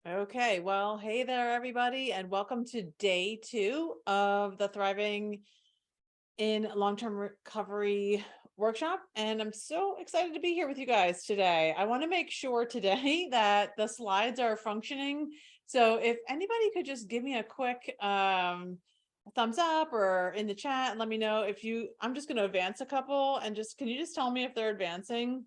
Okay, well, hey there, everybody, and welcome to day 2 of the Thriving in Long-Term Recovery workshop. And I'm so excited to be here with you guys today. I want to make sure today that the slides are functioning. So if anybody could just give me a quick thumbs up or in the chat and let me know if I'm just going to advance a couple and can you just tell me if they're advancing?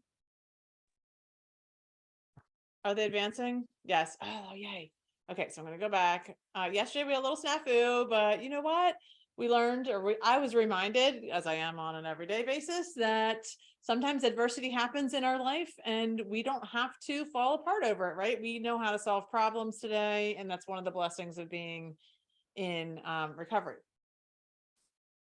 Are they advancing? Yes. Oh, yay. Okay, so I'm going to go back. Yesterday we had a little snafu, but you know what? We learned, I was reminded, as I am on an everyday basis, that sometimes adversity happens in our life and we don't have to fall apart over it, right? We know how to solve problems today. And that's one of the blessings of being in recovery.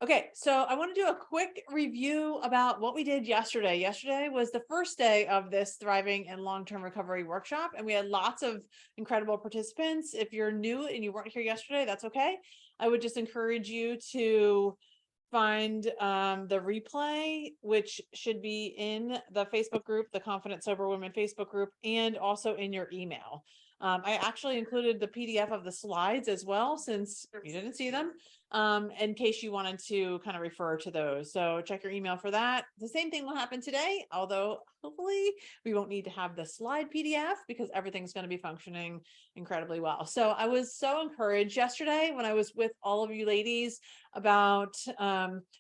Okay, so I want to do a quick review about what we did yesterday. Yesterday was the first day of this Thriving and Long-Term Recovery workshop, and we had lots of incredible participants. If you're new and you weren't here yesterday, that's okay. I would just encourage you to find the replay, which should be in the Facebook group, the Confident Sober Women Facebook group, and also in your email. I actually included the PDF of the slides as well, since you didn't see them, in case you wanted to kind of refer to those. So check your email for that. The same thing will happen today, although hopefully we won't need to have the slide PDF because everything's going to be functioning incredibly well. So I was so encouraged yesterday when I was with all of you ladies about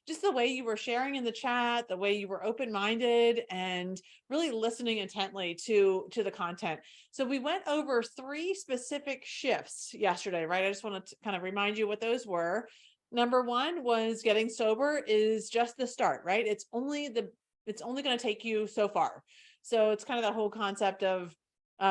just the way you were sharing in the chat, the way you were open-minded and really listening intently to the content. So we went over 3 specific shifts yesterday, right? I just want to kind of remind you what those were. Number 1 was getting sober is just the start, right? It's only going to take you so far. So it's kind of that whole concept of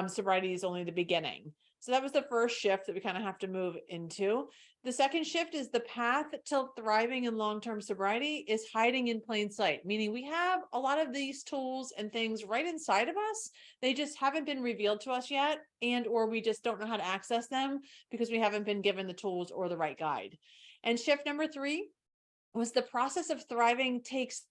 sobriety is only the beginning. So that was the first shift that we kind of have to move into. The second shift is the path to thriving in long-term sobriety is hiding in plain sight, meaning we have a lot of these tools and things right inside of us. They just haven't been revealed to us yet, or we just don't know how to access them because we haven't been given the tools or the right guide. And shift number 3 was the process of thriving takes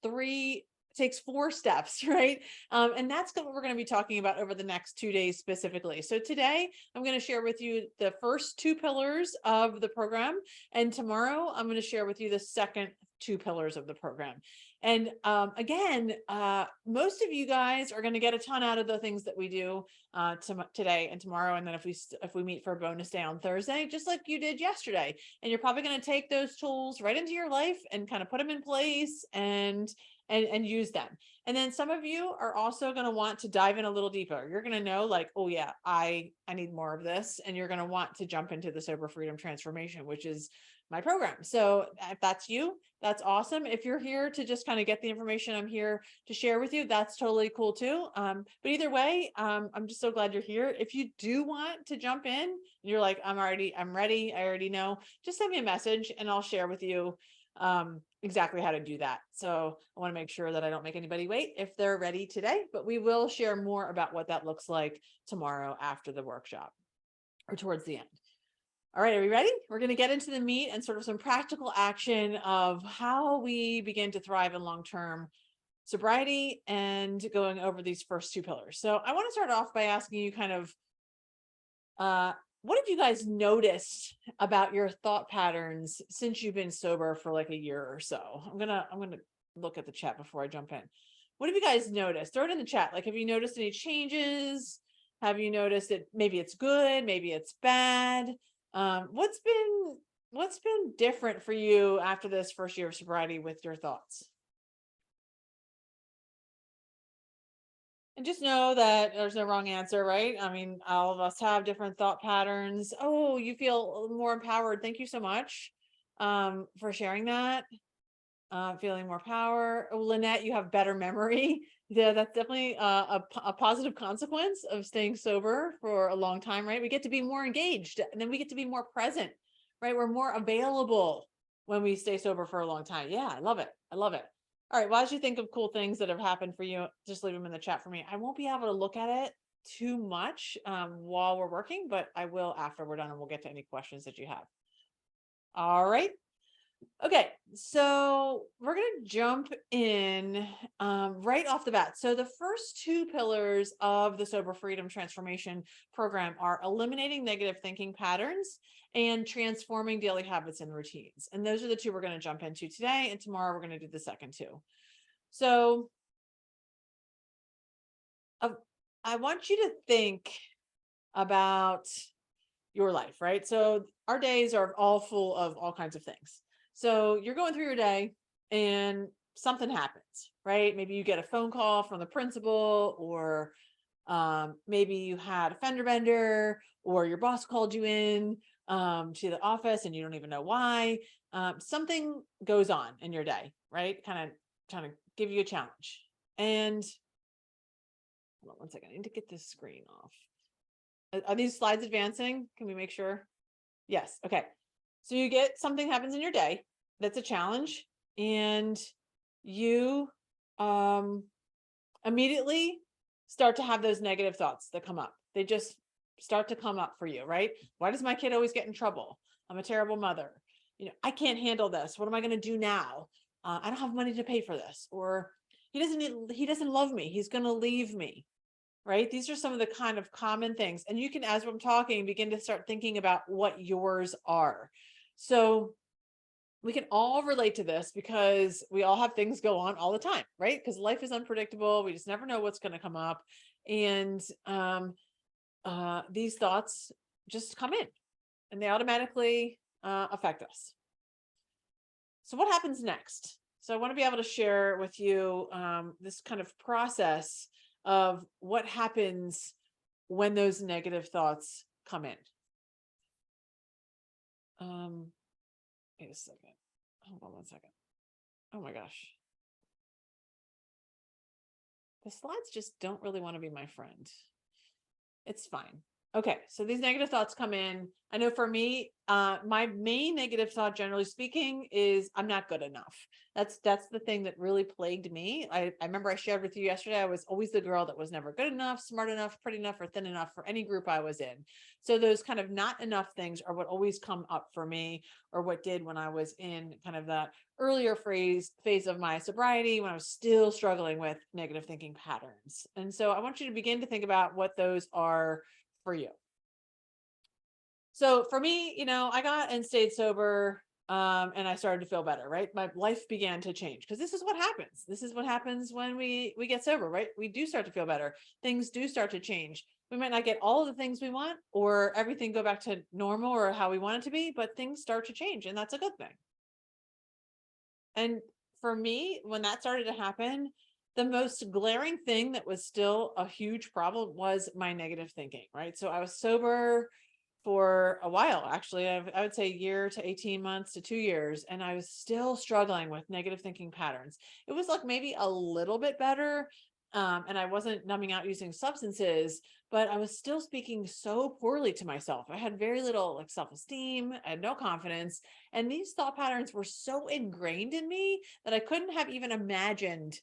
4 steps, right? And that's what we're going to be talking about over the next 2 days specifically. So today I'm going to share with you the first 2 pillars of the program. And tomorrow I'm going to share with you the second 2 pillars of the program. And again, most of you guys are going to get a ton out of the things that we do today and tomorrow. And then if we meet for a bonus day on Thursday, just like you did yesterday, and you're probably going to take those tools right into your life and kind of put them in place and use them. And then some of you are also going to want to dive in a little deeper. You're going to know like, oh yeah, I need more of this. And you're going to want to jump into the Sober Freedom Transformation, which is my program. So if that's you, that's awesome. If you're here to just kind of get the information I'm here to share with you, that's totally cool too. But either way, I'm just so glad you're here. If you do want to jump in, and you're like, I'm ready, I already know, just send me a message and I'll share with you exactly how to do that. So I want to make sure that I don't make anybody wait if they're ready today, but we will share more about what that looks like tomorrow after the workshop or towards the end. All right, are we ready? We're going to get into the meat and sort of some practical action of how we begin to thrive in long-term sobriety and going over these first 2 pillars. So I want to start off by asking you kind of, what have you guys noticed about your thought patterns since you've been sober for like a year or so? I'm gonna look at the chat before I jump in. What have you guys noticed? Throw it in the chat. Like, have you noticed any changes? Have you noticed it? Maybe it's good, maybe it's bad. What's been different for you after this first year of sobriety with your thoughts? And just know that there's no wrong answer, right? I mean, all of us have different thought patterns. Oh, you feel more empowered. Thank you so much for sharing that. Feeling more power. Oh, Lynette, you have better memory. Yeah, that's definitely a positive consequence of staying sober for a long time, right? We get to be more engaged and then we get to be more present, right? We're more available when we stay sober for a long time. Yeah, I love it. I love it. All right. Well, as you think of cool things that have happened for you, just leave them in the chat for me. I won't be able to look at it too much while we're working, but I will after we're done and we'll get to any questions that you have. All right. Okay, so we're going to jump in right off the bat. So, the first two pillars of the Sober Freedom Transformation Program are eliminating negative thinking patterns and transforming daily habits and routines. And those are the two we're going to jump into today. And tomorrow we're going to do the second two. So, uh, I want you to think about your life, right? So our days are all full of all kinds of things. So you're going through your day and something happens, right? Maybe you get a phone call from the principal, or maybe you had a fender bender, or your boss called you in to the office and you don't even know why. Something goes on in your day, right? Kind of trying to give you a challenge. And hold on one second, I need to get this screen off. Are these slides advancing? Can we make sure? Yes. Okay. So you get something happens in your day that's a challenge, and you um immediately start to have those negative thoughts that come up. They just start to come up for you, right? Why does my kid always get in trouble? I'm a terrible mother. I can't handle this. What am I going to do now? I don't have money to pay for this. Or he doesn't love me. He's going to leave me. Right? These are some of the kind of common things. And you can, as I'm talking, begin to start thinking about what yours are. So we can all relate to this because we all have things go on all the time, right? Because life is unpredictable. We just never know what's going to come up. And these thoughts just come in and they automatically affect us. So what happens next? So I want to be able to share with you this kind of process of what happens when those negative thoughts come in. Wait a second. Hold on one second. Oh my gosh. The slides just don't really want to be my friend. It's fine. Okay, so these negative thoughts come in. I know for me, my main negative thought, generally speaking, is I'm not good enough. That's the thing that really plagued me. I remember I shared with you yesterday, I was always the girl that was never good enough, smart enough, pretty enough, or thin enough for any group I was in. So those kind of not enough things are what always come up for me, or what did when I was in kind of that earlier phase of my sobriety, when I was still struggling with negative thinking patterns. And so I want you to begin to think about what those are for you. So for me, I got and stayed sober, and I started to feel better, right? My life began to change because this is what happens. This is what happens when we get sober, right? We do start to feel better. Things do start to change. We might not get all of the things we want or everything go back to normal or how we want it to be, but things start to change, and that's a good thing. And for me, when that started to happen, the most glaring thing that was still a huge problem was my negative thinking, right? So I was sober for a while, actually. I would say a year to 18 months to 2 years, and I was still struggling with negative thinking patterns. It was like maybe a little bit better, and I wasn't numbing out using substances, but I was still speaking so poorly to myself. I had very little like self-esteem, I had no confidence, and these thought patterns were so ingrained in me that I couldn't have even imagined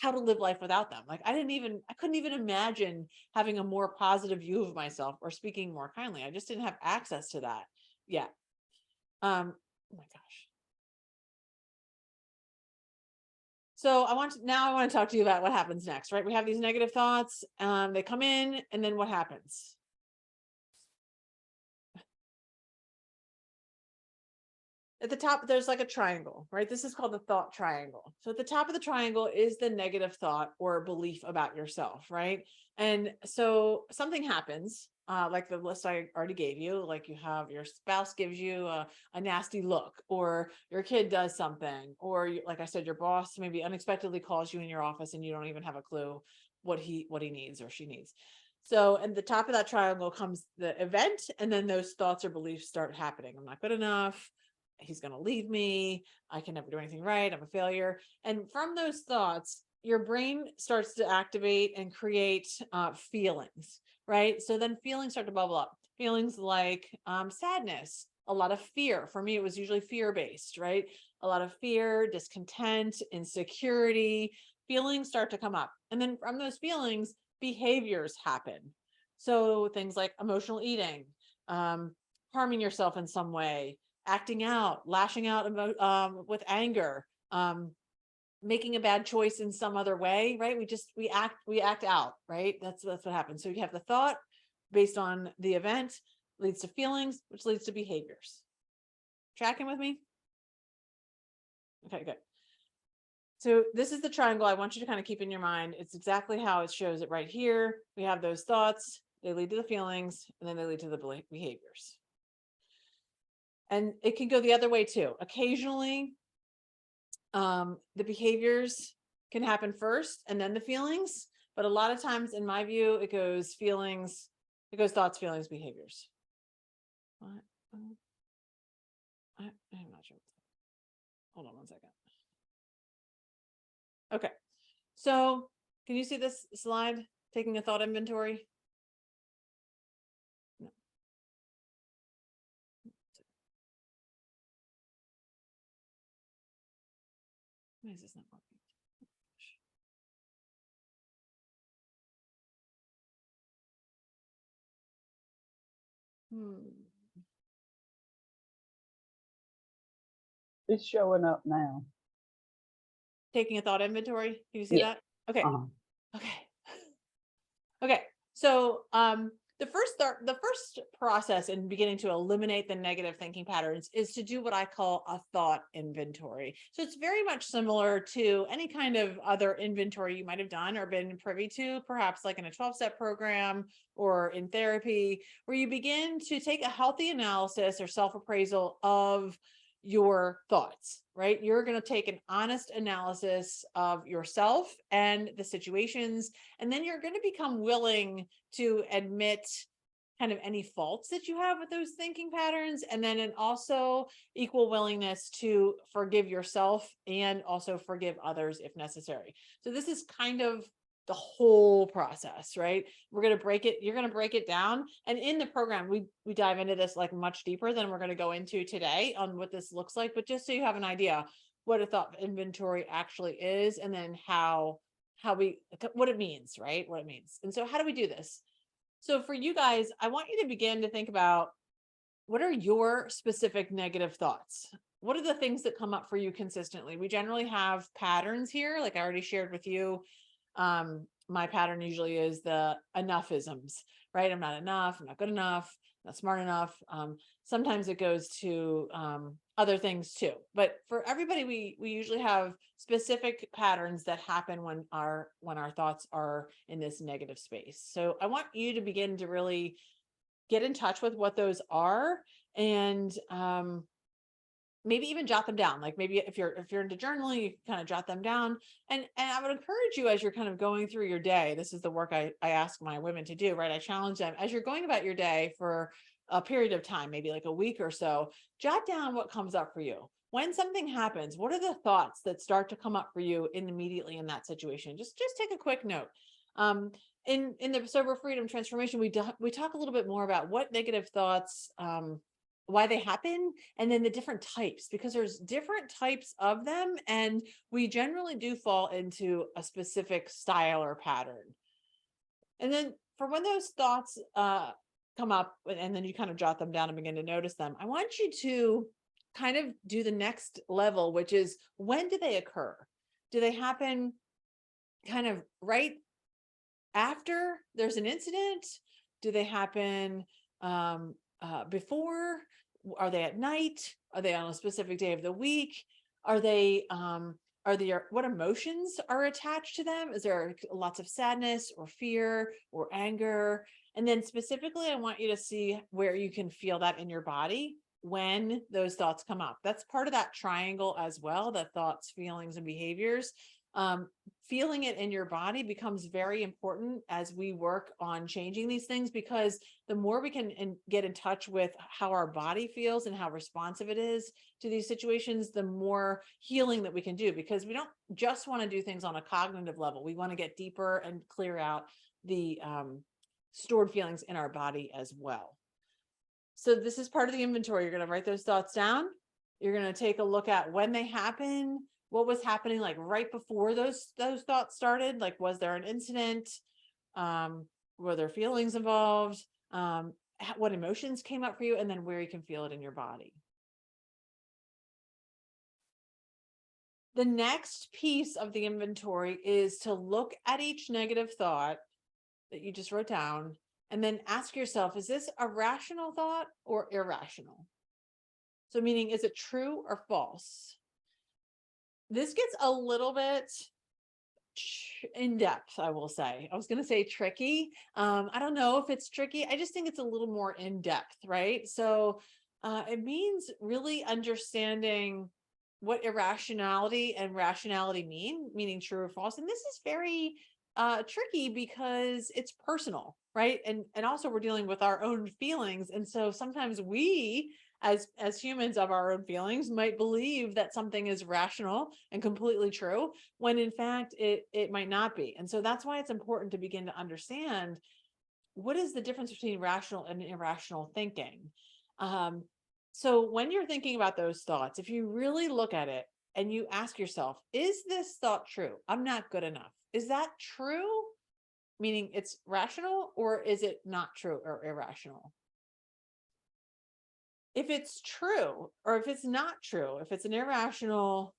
how to live life without them. Like I couldn't even imagine having a more positive view of myself or speaking more kindly. I just didn't have access to that yet. Oh my gosh. So I want to talk to you about what happens next, right? We have these negative thoughts, they come in, and then what happens? At the top, there's like a triangle, right? This is called the thought triangle. So at the top of the triangle is the negative thought or belief about yourself, right? And so something happens, like the list I already gave you, like you have your spouse gives you a nasty look, or your kid does something, or like I said, your boss maybe unexpectedly calls you in your office and you don't even have a clue what he needs or she needs. So at the top of that triangle comes the event, and then those thoughts or beliefs start happening. I'm not good enough. He's going to leave me. I can never do anything right. I'm a failure. And from those thoughts, your brain starts to activate and create feelings, right? So then feelings start to bubble up. Feelings like sadness, a lot of fear. For me, it was usually fear based, right? A lot of fear, discontent, insecurity. Feelings start to come up. And then from those feelings, behaviors happen. So things like emotional eating, harming yourself in some way, acting out, lashing out with anger, making a bad choice in some other way, right? We act out, right? That's what happens. So you have the thought based on the event leads to feelings, which leads to behaviors. Tracking with me? Okay, good. So this is the triangle I want you to kind of keep in your mind. It's exactly how it shows it right here. We have those thoughts, they lead to the feelings, and then they lead to the behaviors. And it can go the other way too. Occasionally, the behaviors can happen first and then the feelings. But a lot of times, in my view, it goes thoughts, feelings, behaviors. What? I'm not sure. Hold on one second. Okay. So can you see this slide? Taking a thought inventory? No. Why is this not working? It's showing up now. Taking a thought inventory. Can you see Yeah. that? Okay. Uh-huh. Okay. Okay. So the first process in beginning to eliminate the negative thinking patterns is to do what I call a thought inventory. So it's very much similar to any kind of other inventory you might have done or been privy to, perhaps like in a 12-step program or in therapy, where you begin to take a healthy analysis or self-appraisal of your thoughts, right? You're going to take an honest analysis of yourself and the situations, and then you're going to become willing to admit kind of any faults that you have with those thinking patterns, and then an also equal willingness to forgive yourself and also forgive others if necessary. So this is kind of the whole process, right? We're going to break it. You're going to break it down. And in the program, we dive into this like much deeper than we're going to go into today on what this looks like. But just so you have an idea what a thought inventory actually is, and then what it means, right? What it means. And so how do we do this? So for you guys, I want you to begin to think about what are your specific negative thoughts? What are the things that come up for you consistently? We generally have patterns here, like I already shared with you. My pattern usually is the enoughisms, right? I'm not enough, I'm not good enough, not smart enough. Sometimes it goes to other things too. But for everybody, we usually have specific patterns that happen when our thoughts are in this negative space. So I want you to begin to really get in touch with what those are, and maybe even jot them down. Like maybe if you're into journaling, you can kind of jot them down. And I would encourage you, as you're kind of going through your day, this is the work I ask my women to do, right? I challenge them as you're going about your day for a period of time, maybe like a week or so, jot down what comes up for you. When something happens, what are the thoughts that start to come up for you immediately in that situation? Just take a quick note. In the Sober Freedom Transformation, we talk a little bit more about what negative thoughts, why they happen, and then the different types, because there's different types of them, and we generally do fall into a specific style or pattern. And then for when those thoughts come up, and then you kind of jot them down and begin to notice them, I want you to kind of do the next level, which is, when do they occur? Do they happen kind of right after there's an incident? Do they happen before? Are they at night? Are they on a specific day of the week? Are they what emotions are attached to them? Is there lots of sadness or fear or anger? And then specifically, I want you to see where you can feel that in your body when those thoughts come up. That's part of that triangle as well, the thoughts, feelings, and behaviors. Feeling it in your body becomes very important as we work on changing these things, because the more we can get in touch with how our body feels and how responsive it is to these situations, the more healing that we can do, because we don't just want to do things on a cognitive level. We want to get deeper and clear out the stored feelings in our body as well. So this is part of the inventory. You're going to write those thoughts down. You're going to take a look at when they happen. What was happening like right before those thoughts started? Like, was there an incident? Were there feelings involved? What emotions came up for you? And then where you can feel it in your body. The next piece of the inventory is to look at each negative thought that you just wrote down and then ask yourself, is this a rational thought or irrational? So meaning, is it true or false? This gets a little bit in depth, I will say. I was going to say tricky. I don't know if it's tricky. I just think it's a little more in depth, right? So it means really understanding what irrationality and rationality mean, meaning true or false. And this is very tricky because it's personal, right? And also we're dealing with our own feelings. And so sometimes we as humans of our own feelings might believe that something is rational and completely true when in fact it might not be. And so that's why it's important to begin to understand what is the difference between rational and irrational thinking. Um, so when you're thinking about those thoughts, if you really look at it and you ask yourself, is this thought true? I'm not good enough. Is that true? Meaning it's rational, or is it not true or irrational? If it's true or if it's not true, if it's an irrational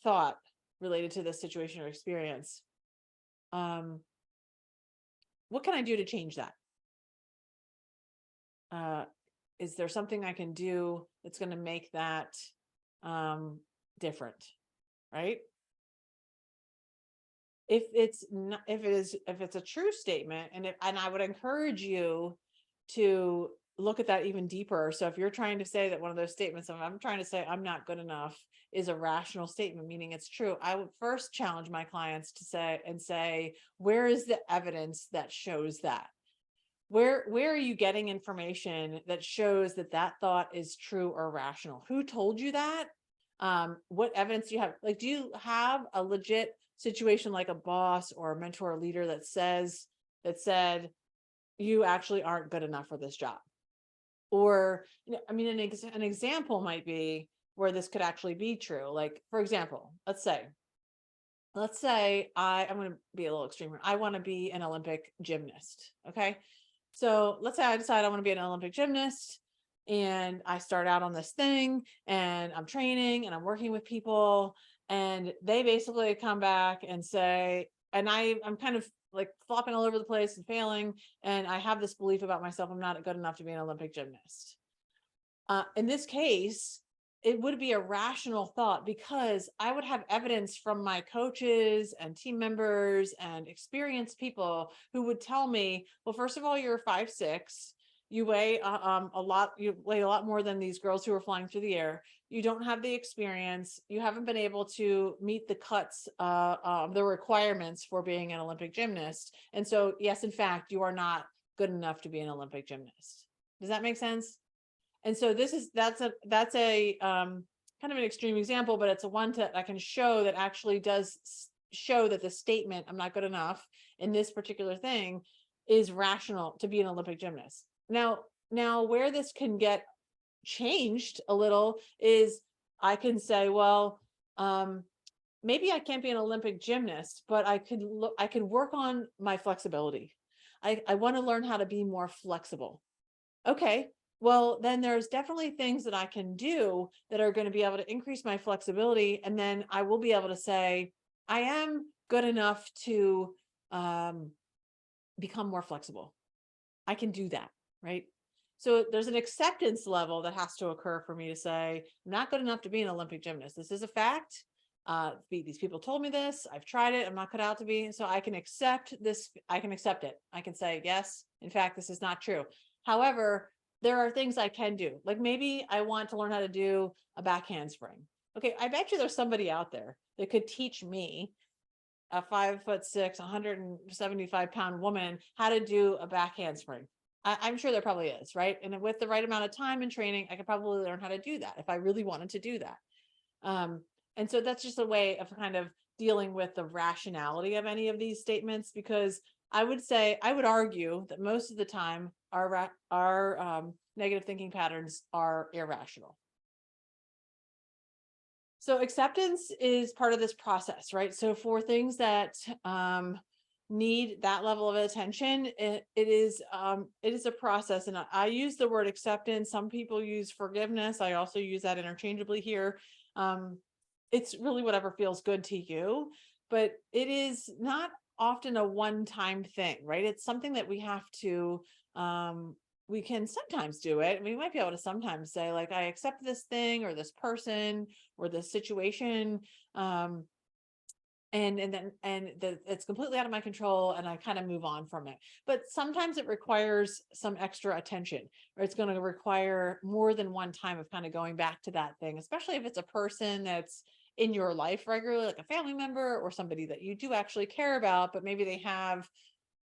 thought related to this situation or experience, um, what can I do to change that? Uh, is there something I can do that's going to make that different? Right? If it's not, if it's a true statement, and I would encourage you to look at that even deeper. So if you're trying to say that one of those statements, if I'm trying to say I'm not good enough, is a rational statement, meaning it's true, I would first challenge my clients to say, where is the evidence that shows that? Where are you getting information that shows that that thought is true or rational? Who told you that? What evidence do you have? Like, do you have a legit situation like a boss or a mentor or leader that said you actually aren't good enough for this job? Or, I mean, an example might be where this could actually be true. Like, for example, let's say I'm going to be a little extreme here. I want to be an Olympic gymnast. Okay. So let's say I decide I want to be an Olympic gymnast, and I start out on this thing and I'm training and I'm working with people, and they basically come back and say, and I'm kind of like flopping all over the place and failing. And I have this belief about myself, I'm not good enough to be an Olympic gymnast. In this case, it would be a rational thought because I would have evidence from my coaches and team members and experienced people who would tell me, well, first of all, you're 5'6", you weigh you weigh a lot more than these girls who are flying through the air. You don't have the experience. You haven't been able to meet the cuts, the requirements for being an Olympic gymnast. And so, yes, in fact, you are not good enough to be an Olympic gymnast. Does that make sense? And so that's a kind of an extreme example, but it's a one that I can show that actually does show that the statement, I'm not good enough in this particular thing, is rational to be an Olympic gymnast. Now where this can get changed a little is I can say, well, maybe I can't be an Olympic gymnast, but I could work on my flexibility. I want to learn how to be more flexible. Okay, well, then there's definitely things that I can do that are going to be able to increase my flexibility. And then I will be able to say, I am good enough to become more flexible. I can do that, right? So there's an acceptance level that has to occur for me to say, I'm not good enough to be an Olympic gymnast. This is a fact. These people told me this. I've tried it. I'm not cut out to be. So I can accept this. I can accept it. I can say, yes, in fact, this is not true. However, there are things I can do. Like maybe I want to learn how to do a back handspring. Okay, I bet you there's somebody out there that could teach me, a 5'6", 175-pound woman, how to do a back handspring. I'm sure there probably is, right? And with the right amount of time and training, I could probably learn how to do that if I really wanted to do that. And so that's just a way of kind of dealing with the rationality of any of these statements, because I would argue that most of the time our negative thinking patterns are irrational. So acceptance is part of this process, right? So for things that need that level of attention, it is a process. And I use the word acceptance. Some people use forgiveness. I also use that interchangeably here. it's really whatever feels good to you, but it is not often a one-time thing, right? It's something that we have to, um, we can sometimes do it. We might be able to sometimes say, like, I accept this thing or this person or this situation. Um, it's completely out of my control and I kind of move on from it. But sometimes it requires some extra attention, or it's going to require more than one time of kind of going back to that thing, especially if it's a person that's in your life regularly, like a family member or somebody that you do actually care about, but maybe they have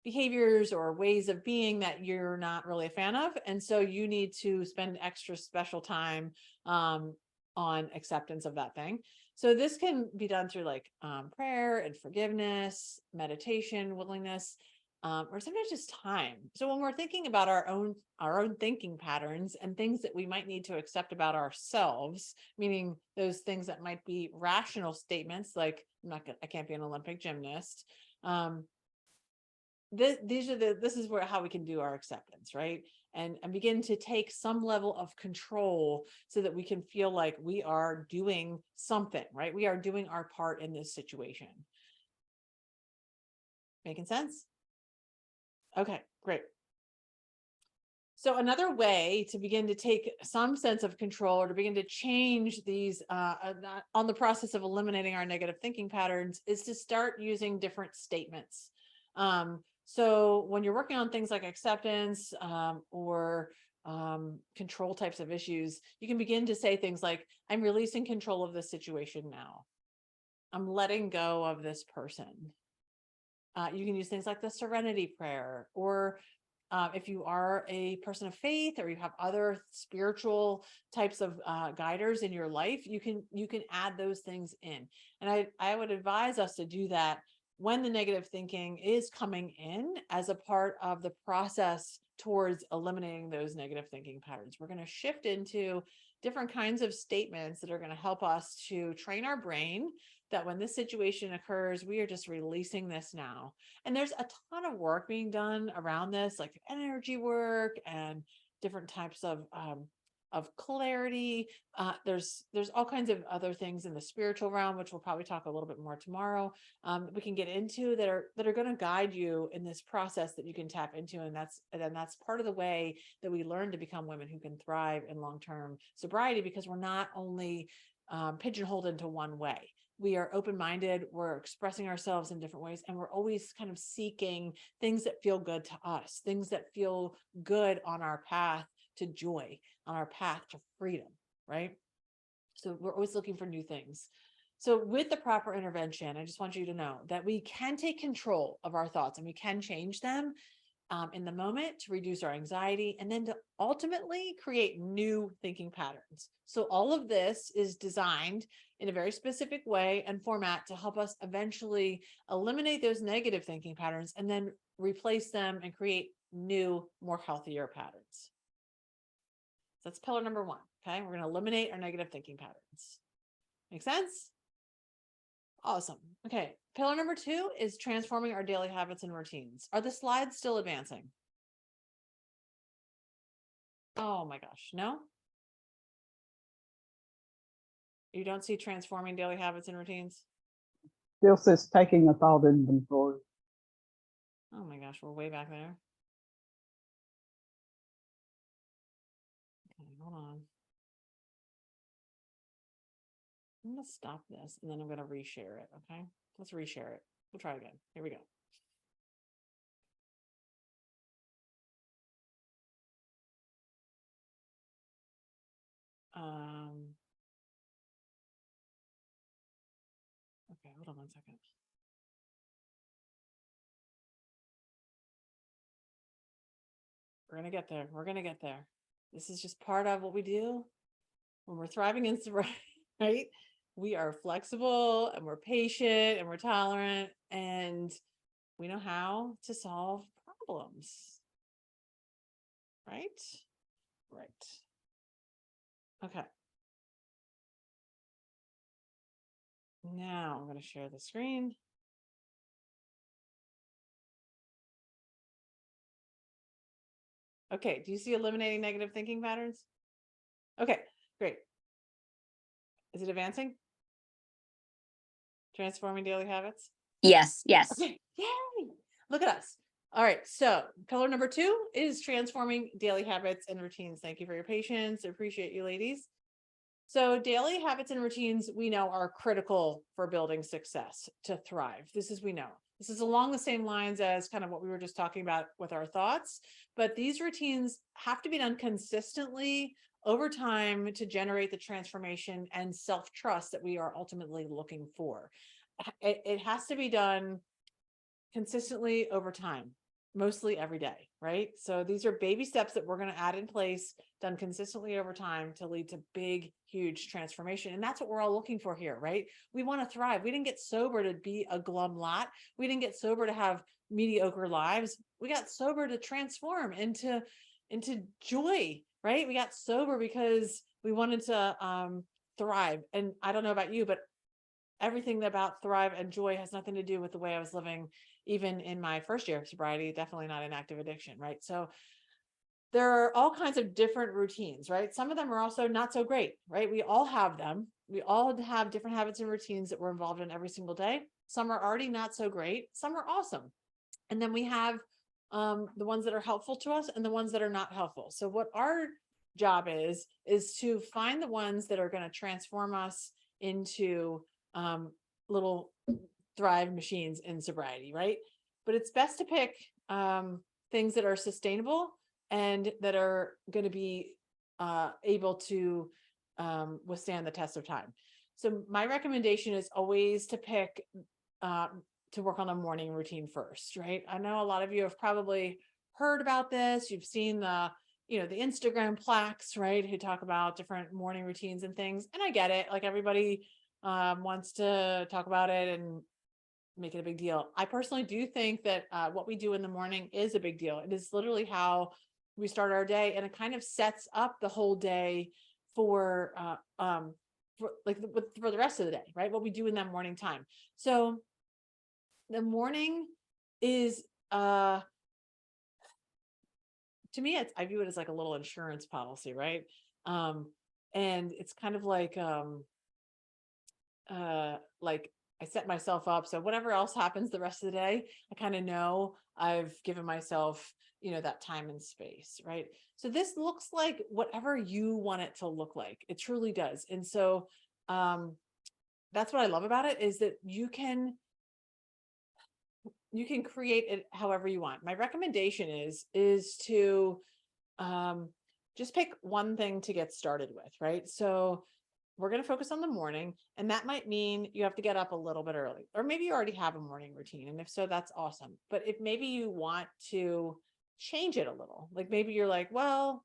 behaviors or ways of being that you're not really a fan of, and so you need to spend extra special time um, on acceptance of that thing. So this can be done through like prayer and forgiveness, meditation, willingness, or sometimes just time. So when we're thinking about our own thinking patterns and things that we might need to accept about ourselves, meaning those things that might be rational statements like I can't be an Olympic gymnast. This is where how we can do our acceptance, right? And begin to take some level of control so that we can feel like we are doing something, right? We are doing our part in this situation. Making sense? Okay, great. So another way to begin to take some sense of control or to begin to change these on the process of eliminating our negative thinking patterns is to start using different statements. So when you're working on things like acceptance or control types of issues, you can begin to say things like, I'm releasing control of this situation now. I'm letting go of this person. You can use things like the serenity prayer, or if you are a person of faith or you have other spiritual types of guiders in your life, you can add those things in. And I would advise us to do that when the negative thinking is coming in as a part of the process towards eliminating those negative thinking patterns. We're going to shift into different kinds of statements that are going to help us to train our brain that when this situation occurs, we are just releasing this now. And there's a ton of work being done around this, like energy work and different types of clarity. There's all kinds of other things in the spiritual realm, which we'll probably talk a little bit more tomorrow. We can get into that are going to guide you in this process that you can tap into, and that's part of the way that we learn to become women who can thrive in long-term sobriety, because we're not only pigeonholed into one way. We are open-minded, we're expressing ourselves in different ways, and we're always kind of seeking things that feel good to us, things that feel good on our path to joy, on our path to freedom, right? So we're always looking for new things. So with the proper intervention, I just want you to know that we can take control of our thoughts and we can change them in the moment to reduce our anxiety and then to ultimately create new thinking patterns. So all of this is designed in a very specific way and format to help us eventually eliminate those negative thinking patterns and then replace them and create new, more healthier patterns. So that's pillar number one. Okay. We're going to eliminate our negative thinking patterns. Make sense? Awesome. Okay. Pillar number two is transforming our daily habits and routines. Are the slides still advancing? Oh my gosh. No? You don't see transforming daily habits and routines? Still says taking a thought inventory. Oh my gosh, we're way back there. Okay, hold on. I'm going to stop this and then I'm going to reshare it. Okay. Let's reshare it. We'll try again. Here we go. Okay, hold on one second. We're going to get there. We're going to get there. This is just part of what we do when we're thriving in sobriety, right? We are flexible and we're patient and we're tolerant and we know how to solve problems. Right? Right. Okay. Now I'm going to share the screen. Okay. Do you see eliminating negative thinking patterns? Okay, great. Is it advancing? Transforming daily habits. Yes, yes. Okay, yay! Look at us. All right, so pillar number 2 is transforming daily habits and routines. Thank you for your patience. I appreciate you, ladies. So daily habits and routines we know are critical for building success to thrive. We know. This is along the same lines as kind of what we were just talking about with our thoughts, but these routines have to be done consistently over time to generate the transformation and self-trust that we are ultimately looking for. It has to be done consistently over time, mostly every day, right? So these are baby steps that we're going to add in place, done consistently over time to lead to big, huge transformation. And that's what we're all looking for here, right? We want to thrive. We didn't get sober to be a glum lot. We didn't get sober to have mediocre lives. We got sober to transform into joy, right? We got sober because we wanted to thrive. And I don't know about you, but everything about thrive and joy has nothing to do with the way I was living, even in my first year of sobriety, definitely not in active addiction, right? So there are all kinds of different routines, right? Some of them are also not so great, right? We all have them. We all have different habits and routines that we're involved in every single day. Some are already not so great. Some are awesome. And then we have the ones that are helpful to us and the ones that are not helpful. So what our job is to find the ones that are going to transform us into little thrive machines in sobriety, right? But it's best to pick things that are sustainable and that are going to be able to withstand the test of time. So my recommendation is always to pick to work on a morning routine first, right? I know a lot of you have probably heard about this. You've seen the Instagram plaques, right? Who talk about different morning routines and things. And I get it. Like everybody wants to talk about it and make it a big deal. I personally do think that what we do in the morning is a big deal. It is literally how we start our day, and it kind of sets up the whole day for the rest of the day, right? What we do in that morning time. So the morning is to me, I view it as like a little insurance policy, right? And it's kind of like I set myself up. So whatever else happens the rest of the day, I kind of know I've given myself, that time and space, right? So this looks like whatever you want it to look like. It truly does. And so that's what I love about it, is that you can create it however you want. My recommendation is to just pick one thing to get started with, right? So we're going to focus on the morning, and that might mean you have to get up a little bit early, or maybe you already have a morning routine. And if so, that's awesome. But if maybe you want to change it a little, like maybe you're like, well,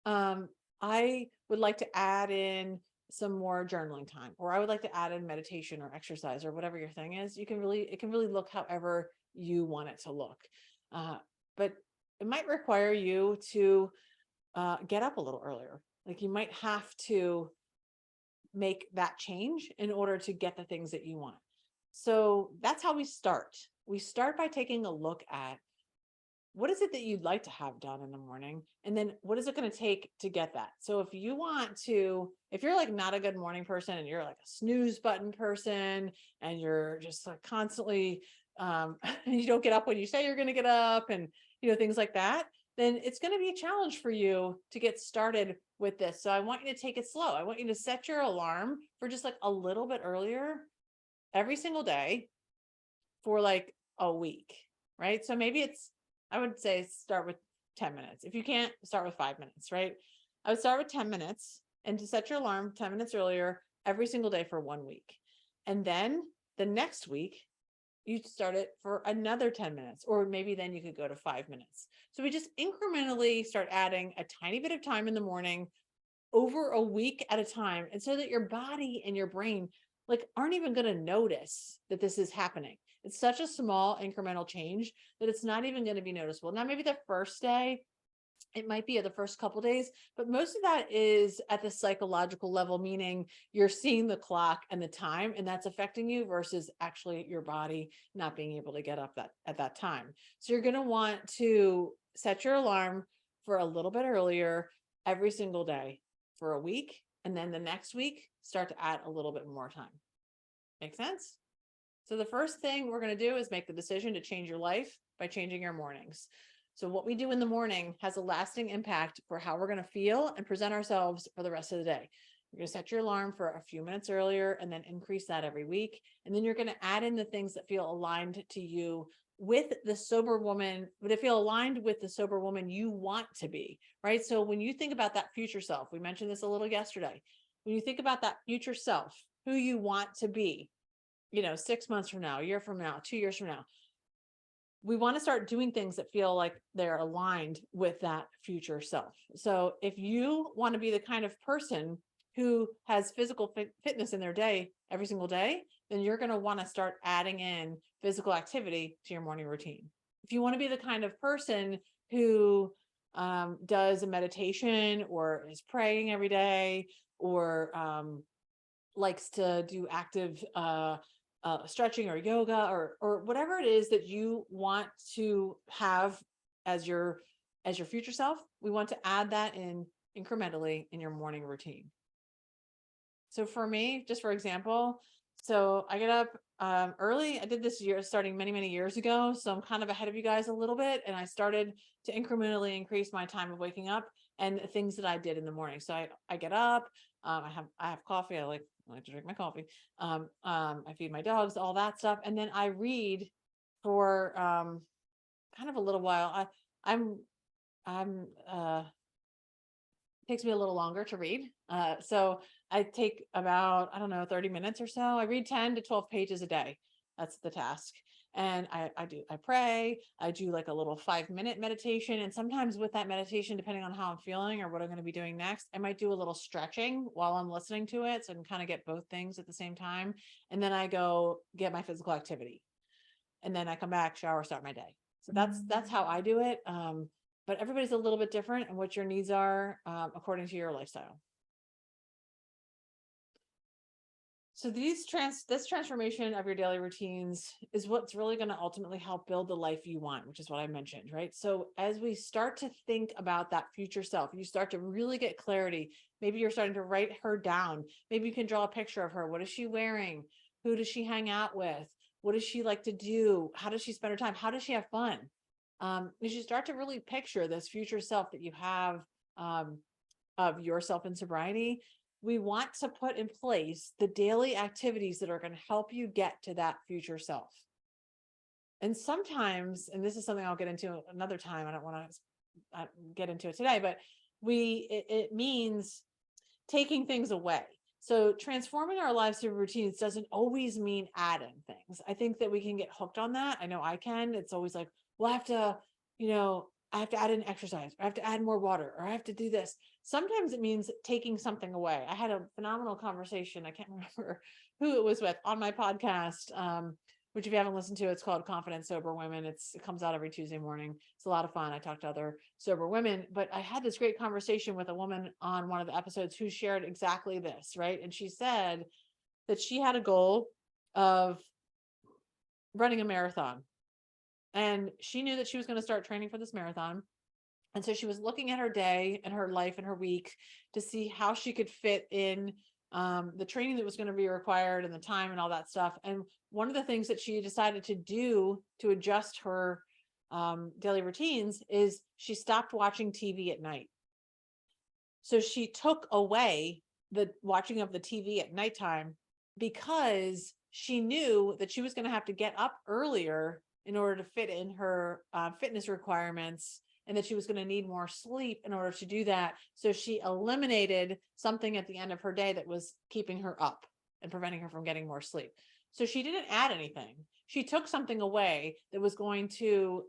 I would like to add in some more journaling time, or I would like to add in meditation or exercise or whatever your thing is. It can really look however you want it to look. But it might require you to get up a little earlier. Like you might have to make that change in order to get the things that you want. So that's how we start. We start by taking a look at what is it that you'd like to have done in the morning? And then what is it going to take to get that? So if you're like not a good morning person and you're like a snooze button person and you're just like constantly, you don't get up when you say you're going to get up and, things like that, then it's going to be a challenge for you to get started with this. So I want you to take it slow. I want you to set your alarm for just like a little bit earlier every single day for like a week, right? So maybe I would say start with 10 minutes. If you can't, start with 5 minutes, right? I would start with 10 minutes and to set your alarm 10 minutes earlier every single day for 1 week. And then the next week, you start it for another 10 minutes, or maybe then you could go to 5 minutes. So we just incrementally start adding a tiny bit of time in the morning over a week at a time. And so that your body and your brain like aren't even going to notice that this is happening. It's such a small incremental change that it's not even going to be noticeable. Now, maybe the first day, it might be at the first couple days, but most of that is at the psychological level, meaning you're seeing the clock and the time, and that's affecting you versus actually your body not being able to get up at that time. So you're going to want to set your alarm for a little bit earlier every single day for a week. And then the next week, start to add a little bit more time. Make sense? So the first thing we're going to do is make the decision to change your life by changing your mornings. So what we do in the morning has a lasting impact for how we're going to feel and present ourselves for the rest of the day. You're going to set your alarm for a few minutes earlier and then increase that every week. And then you're going to add in the things that feel aligned to you with the sober woman, would it feel aligned with the sober woman you want to be, right? So when you think about that future self, we mentioned this a little yesterday. When you think about that future self, who you want to be, 6 months from now, a year from now, 2 years from now, we want to start doing things that feel like they're aligned with that future self. So if you want to be the kind of person who has physical fitness in their day every single day, then you're going to want to start adding in physical activity to your morning routine. If you want to be the kind of person who does a meditation or is praying every day or likes to do active stretching or yoga or whatever it is that you want to have as your future self, we want to add that in incrementally in your morning routine. So for me, just for example, so I get up early. I did this year starting many, many years ago. So I'm kind of ahead of you guys a little bit. And I started to incrementally increase my time of waking up and things that I did in the morning. So I get up, I have coffee. I like to drink my coffee. I feed my dogs, all that stuff. And then I read for kind of a little while. Takes me a little longer to read. So I take about, 30 minutes or so. I read 10 to 12 pages a day. That's the task. And I pray, I do like a little 5-minute meditation. And sometimes with that meditation, depending on how I'm feeling or what I'm going to be doing next, I might do a little stretching while I'm listening to it. So I can kind of get both things at the same time. And then I go get my physical activity. And then I come back, shower, start my day. So that's how I do it. But everybody's a little bit different and what your needs are according to your lifestyle. So this transformation of your daily routines is what's really going to ultimately help build the life you want, which is what I mentioned, right? So as we start to think about that future self, you start to really get clarity. Maybe you're starting to write her down. Maybe you can draw a picture of her. What is she wearing? Who does she hang out with? What does she like to do? How does she spend her time? How does she have fun? As you start to really picture this future self that you have of yourself in sobriety, we want to put in place the daily activities that are going to help you get to that future self. And sometimes, and this is something I'll get into another time, I don't want to get into it today, but it means taking things away. So transforming our lives through routines doesn't always mean adding things. I think that we can get hooked on that. I know I can. It's always like, well, I have to add in exercise, or I have to add more water, or I have to do this. Sometimes it means taking something away. I had a phenomenal conversation. I can't remember who it was with on my podcast, which if you haven't listened to, it's called Confident Sober Women. It comes out every Tuesday morning. It's a lot of fun. I talk to other sober women, but I had this great conversation with a woman on one of the episodes who shared exactly this, right? And she said that she had a goal of running a marathon. And she knew that she was going to start training for this marathon. And so she was looking at her day and her life and her week to see how she could fit in the training that was going to be required and the time and all that stuff. And one of the things that she decided to do to adjust her daily routines is she stopped watching TV at night. So she took away the watching of the TV at nighttime because she knew that she was going to have to get up earlier in order to fit in her fitness requirements, and that she was going to need more sleep in order to do that. So she eliminated something at the end of her day that was keeping her up and preventing her from getting more sleep. So she didn't add anything. She took something away that was going to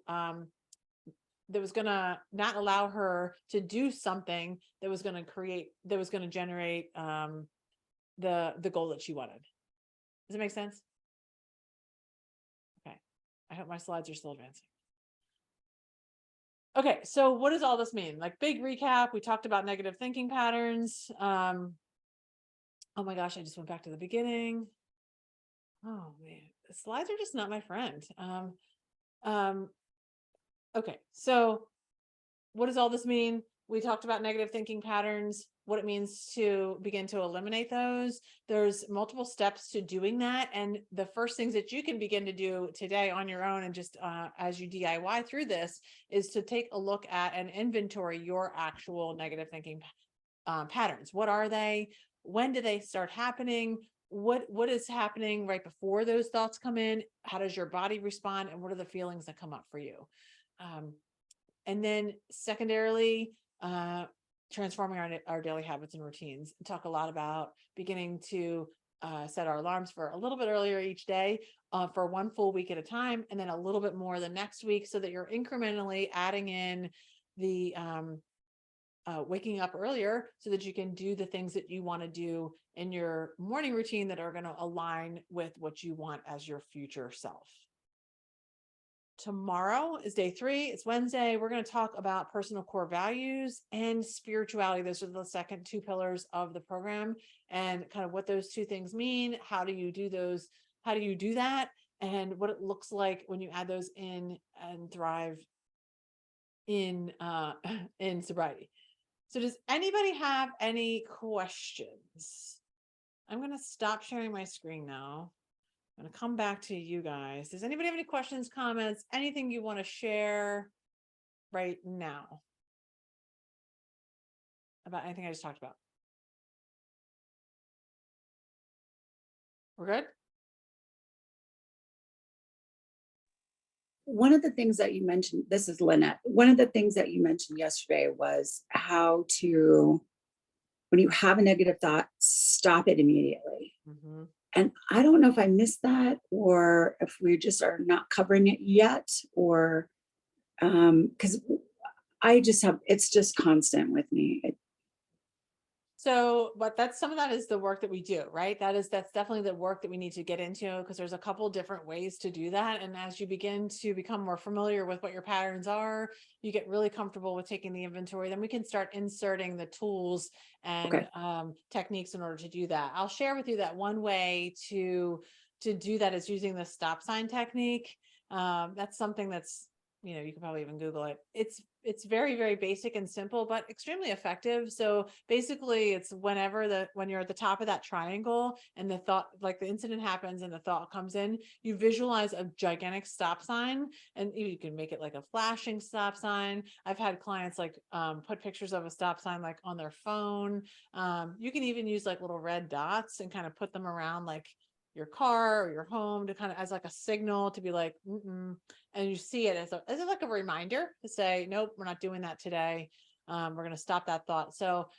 not allow her to do something that was going to generate the goal that she wanted. Does it make sense? Okay. I hope my slides are still advancing. Okay, so what does all this mean? Like, big recap, we talked about negative thinking patterns. Oh my gosh, I just went back to the beginning. Oh man, the slides are just not my friend. Okay, so what does all this mean? We talked about negative thinking patterns. what it means to begin to eliminate those. There's multiple steps to doing that. And the first things that you can begin to do today on your own and just as you DIY through this is to take a look at and inventory your actual negative thinking patterns. What are they? When do they start happening? What is happening right before those thoughts come in? How does your body respond? And what are the feelings that come up for you? And then secondarily, transforming our daily habits and routines. Talk a lot about beginning to set our alarms for a little bit earlier each day for one full week at a time, and then a little bit more the next week, so that you're incrementally adding in the waking up earlier so that you can do the things that you want to do in your morning routine that are going to align with what you want as your future self. Tomorrow is day 3. It's Wednesday. We're going to talk about personal core values and spirituality. Those are the second 2 pillars of the program, and kind of what those 2 things mean. How do you do those? How do you do that? And what it looks like when you add those in and thrive in sobriety. So does anybody have any questions? I'm going to stop sharing my screen now. I'm going to come back to you guys. Does anybody have any questions, comments, anything you want to share right now about anything I just talked about? We're good? One of the things that you mentioned, this is Lynette, one of the things that you mentioned yesterday was how to, when you have a negative thought, stop it immediately. Mm-hmm. And I don't know if I missed that, or if we just are not covering it yet, or because I just have, it's just constant with me. So, but that's some of that is the work that we do, right? That's definitely the work that we need to get into, because there's a couple different ways to do that. And as you begin to become more familiar with what your patterns are, you get really comfortable with taking the inventory, then we can start inserting the tools and techniques in order to do that. I'll share with you that one way to do that is using the stop sign technique. That's something that's, you know, you can probably even Google it. It's very, very basic and simple, but extremely effective. So basically it's when you're at the top of that triangle and the thought, like the incident happens and the thought comes in, you visualize a gigantic stop sign, and you can make it like a flashing stop sign. I've had clients like put pictures of a stop sign like on their phone. You can even use like little red dots and kind of put them around like your car or your home to kind of as like a signal to be like, and you see it as like a reminder to say, nope, we're not doing that today. We're going to stop that thought. So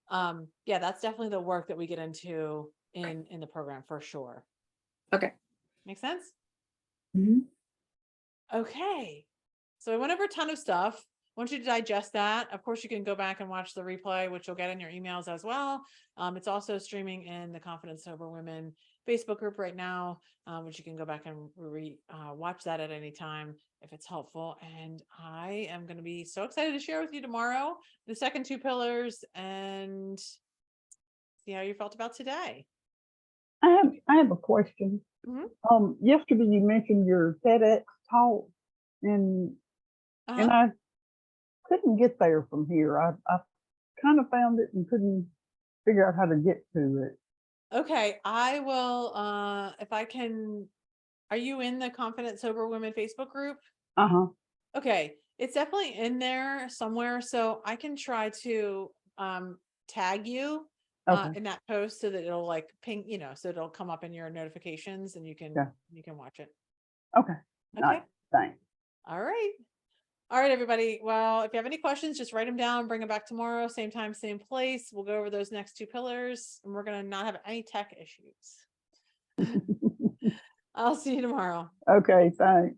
yeah, that's definitely the work that we get into in the program for sure. Okay. Make sense? Mm-hmm. Okay. So I went over a ton of stuff. I want you to digest that. Of course, you can go back and watch the replay, which you'll get in your emails as well. It's also streaming in the Confident Sober Women Facebook group right now, which you can go back and watch that at any time if it's helpful. And I am going to be so excited to share with you tomorrow the second 2 pillars and see how you felt about today. I have a question. Mm-hmm. Yesterday you mentioned your TEDx talk, and I couldn't get there from here. I kind of found it and couldn't figure out how to get to it. Okay, I will, if I can, are you in the Confident Sober Women Facebook group? Okay, it's definitely in there somewhere. So I can try to tag you in that post so that it'll like ping, you know, so it'll come up in your notifications and you can watch it. Okay. Okay. Thanks. All right. All right, everybody. Well, if you have any questions, just write them down, bring them back tomorrow, same time, same place. We'll go over those next 2 pillars and we're going to not have any tech issues. I'll see you tomorrow. Okay, thanks.